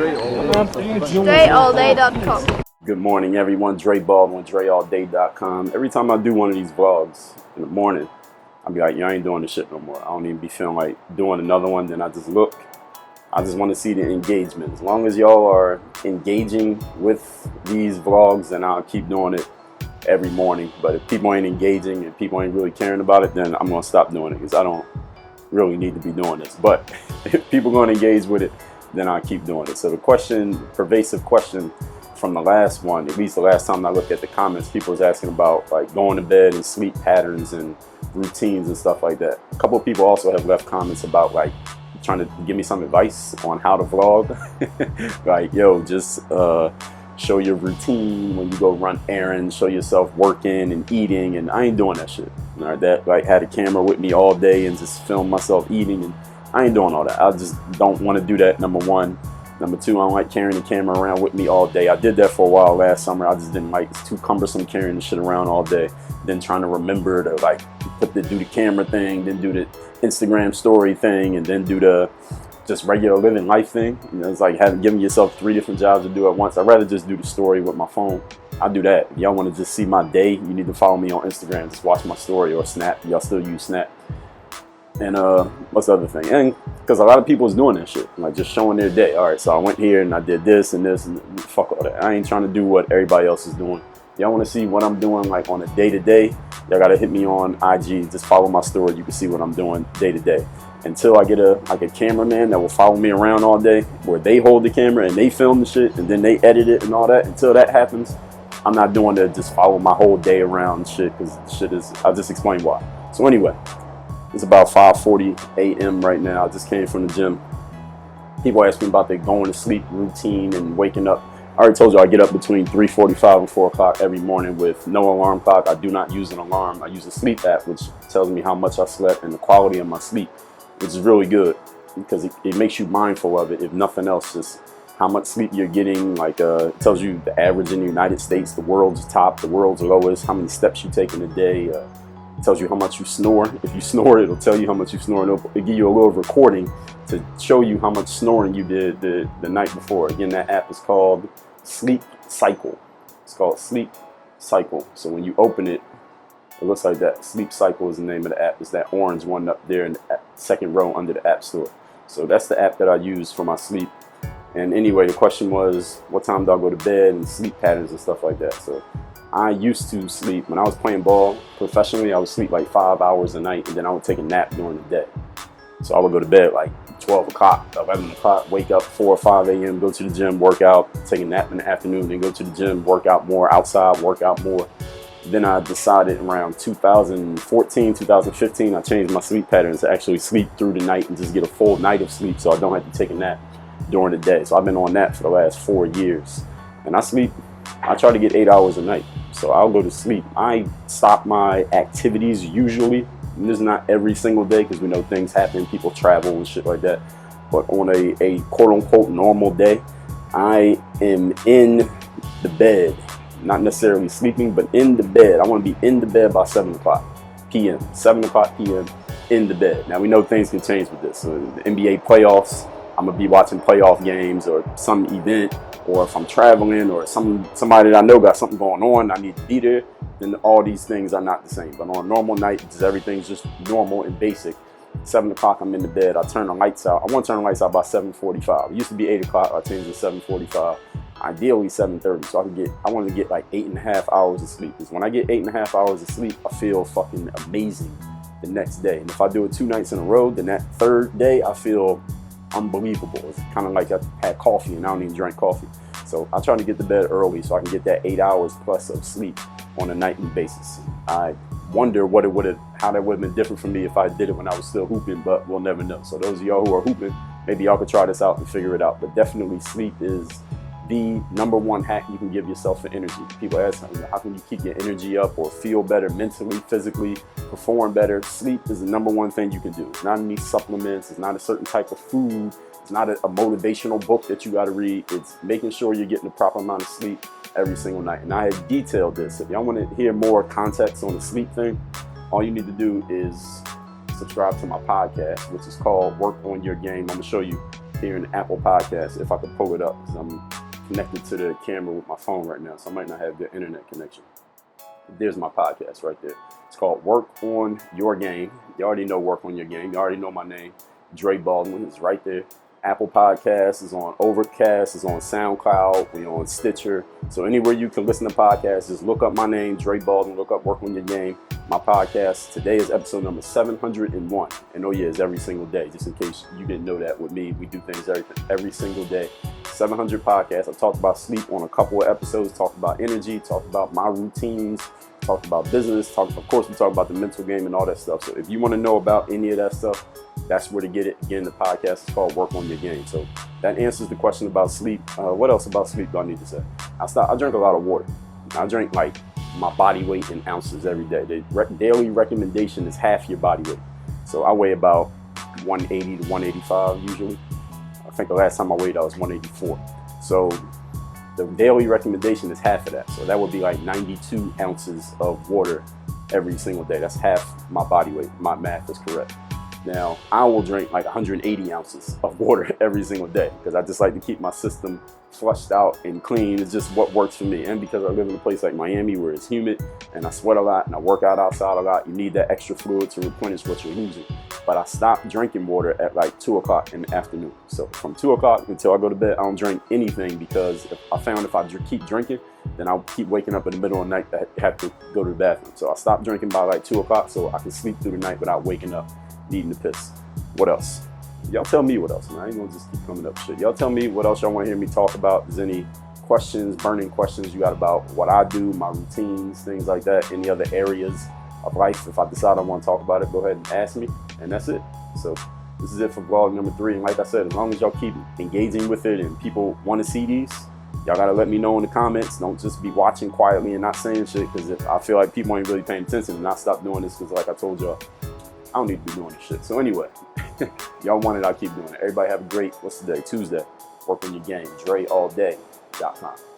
DreAllDay.com. Good morning, everyone. Dre Baldwin, DreAllDay.com. Every time I do one of these vlogs in the morning, I'll be like, I ain't doing this shit no more. I don't even be feeling like doing another one. Then I just look. I just want to see the engagement. As long as y'all are engaging with these vlogs, then I'll keep doing it every morning. But if people ain't engaging and people ain't really caring about it, then I'm going to stop doing it because I don't really need to be doing this. But if people are going to engage with it, then I'll keep doing it. So the pervasive question from the last one, at least the last time I looked at the comments, people was asking about like going to bed and sleep patterns and routines and stuff like that. A couple of people also have left comments about like trying to give me some advice on how to vlog. Like, yo, just show your routine when you go run errands, show yourself working and eating, and I ain't doing that shit. All right, that like had a camera with me all day and just film myself eating, and I ain't doing all that. I just don't want to do that, number one. Number two, I don't like carrying the camera around with me all day. I did that for a while last summer. I just didn't like, it's too cumbersome carrying the shit around all day. Then trying to remember to like do the camera thing, then do the Instagram story thing, and then do the just regular living life thing. You know, it's like giving yourself 3 different jobs to do at once. I'd rather just do the story with my phone. I do that. If y'all want to just see my day, you need to follow me on Instagram. Just watch my story, or Snap. Y'all still use Snap. And what's the other thing? And because a lot of people is doing that shit, like just showing their day. All right, so I went here and I did this and this, and fuck all that. I ain't trying to do what everybody else is doing. Y'all want to see what I'm doing like on a day-to-day? Y'all gotta hit me on IG. Just follow my story. You can see what I'm doing day-to-day. Until I get a cameraman that will follow me around all day, where they hold the camera and they film the shit and then they edit it and all that. Until that happens, I'm not doing to just follow my whole day around shit, because shit is, I'll just explain why. So anyway, it's about 5:40 a.m. right now. I just came from the gym. People ask me about their going to sleep routine and waking up. I already told you I get up between 3:45 and 4 o'clock every morning with no alarm clock. I do not use an alarm. I use a sleep app, which tells me how much I slept and the quality of my sleep, which is really good because it makes you mindful of it. If nothing else, just how much sleep you're getting. Like it tells you the average in the United States, the world's top, the world's lowest, how many steps you take in a day. It tells you how much you snore. If you snore, it'll tell you how much you snore. And it'll give you a little recording to show you how much snoring you did the night before. Again, that app is called Sleep Cycle. It's called Sleep Cycle. So when you open it, it looks like that. Sleep Cycle is the name of the app. It's that orange one up there in the second row under the App Store. So that's the app that I use for my sleep. And anyway, the question was, what time do I go to bed and sleep patterns and stuff like that. So I used to sleep, when I was playing ball professionally, I would sleep like 5 hours a night, and then I would take a nap during the day. So I would go to bed like 12 o'clock, 11 o'clock, wake up 4 or 5 a.m., go to the gym, work out, take a nap in the afternoon, then go to the gym, work out more outside, work out more. Then I decided around 2014, 2015, I changed my sleep patterns to actually sleep through the night and just get a full night of sleep so I don't have to take a nap during the day. So I've been on that for the last 4 years. And I try to get 8 hours a night. So I'll go to sleep. I stop my activities usually. And this is not every single day, because we know things happen, people travel and shit like that. But on a quote-unquote normal day, I am in the bed. Not necessarily sleeping, but in the bed. I want to be in the bed by 7 o'clock p.m. 7 o'clock p.m. in the bed. Now, we know things can change with this. So the NBA playoffs, I'm going to be watching playoff games or some event, or if I'm traveling or somebody that I know got something going on, I need to be there, then all these things are not the same. But on a normal night, everything's just normal and basic. 7 o'clock, I'm in the bed. I turn the lights out. I want to turn the lights out by 7:45. It used to be 8 o'clock. I changed it to 7:45. Ideally 7:30, so I want to get like 8.5 hours of sleep. Because when I get 8.5 hours of sleep, I feel fucking amazing the next day. And if I do it 2 nights in a row, then that third day I feel unbelievable. It's kind of like I had coffee and I don't even drink coffee. So I try to get to bed early so I can get that 8 hours plus of sleep on a nightly basis. I wonder how that would have been different for me if I did it when I was still hooping, but we'll never know. So those of y'all who are hooping, maybe y'all could try this out and figure it out. But definitely sleep is the #1 hack you can give yourself for energy. People ask me, how can you keep your energy up or feel better mentally, physically, perform better? Sleep is the #1 thing you can do. It's not any supplements. It's not a certain type of food. It's not a motivational book that you got to read. It's making sure you're getting the proper amount of sleep every single night. And I had detailed this. If y'all want to hear more context on the sleep thing, all you need to do is subscribe to my podcast, which is called Work on Your Game. I'm going to show you here in Apple Podcasts if I could pull it up, because I'm connected to the camera with my phone right now, so I might not have good internet connection. There's my podcast right there. It's called Work on Your Game. You already know Work on Your Game. You already know my name. Dre Baldwin is right there. Apple Podcasts is on Overcast, is on SoundCloud, we're on Stitcher. So anywhere you can listen to podcasts, just look up my name, Dre Baldwin, look up Work on Your Game. My podcast today is episode number 701. And oh yeah, it's every single day, just in case you didn't know that with me. We do things every single day. 700 podcasts. I've talked about sleep on a couple of episodes, talked about energy, talked about my routines, talked about business, of course we talk about the mental game and all that stuff. So if you want to know about any of that stuff, that's where to get it. Again, the podcast is called Work on Your Game. So that answers the question about sleep. What else about sleep do I need to say? I drink a lot of water. I drink like my body weight in ounces every day. The daily recommendation is half your body weight. So I weigh about 180 to 185 usually. I think the last time I weighed I was 184. So the daily recommendation is half of that. So that would be like 92 ounces of water every single day. That's half my body weight. My math is correct. Now, I will drink like 180 ounces of water every single day because I just like to keep my system flushed out and clean. It's just what works for me. And because I live in a place like Miami where it's humid and I sweat a lot and I work out outside a lot, you need that extra fluid to replenish what you're losing. But I stopped drinking water at like 2 o'clock in the afternoon. So from 2 o'clock until I go to bed, I don't drink anything because if I keep drinking, then I'll keep waking up in the middle of the night to have to go to the bathroom. So I stopped drinking by like 2 o'clock so I can sleep through the night without waking up needing to piss. What else? Y'all tell me what else, man. I ain't gonna just keep coming up with shit. Y'all tell me what else y'all want to hear me talk about. If there's any questions, burning questions you got about what I do, my routines, things like that, any other areas of life. If I decide I want to talk about it, go ahead and ask me. And that's it. So this is it for vlog number 3. And like I said, as long as y'all keep engaging with it and people want to see these, y'all gotta let me know in the comments. Don't just be watching quietly and not saying shit, because if I feel like people ain't really paying attention, and I stop doing this because like I told y'all, I don't need to be doing this shit. So anyway, y'all want it, I'll keep doing it. Everybody have a great, what's today? Tuesday. Work on your game. DreAllDay.com.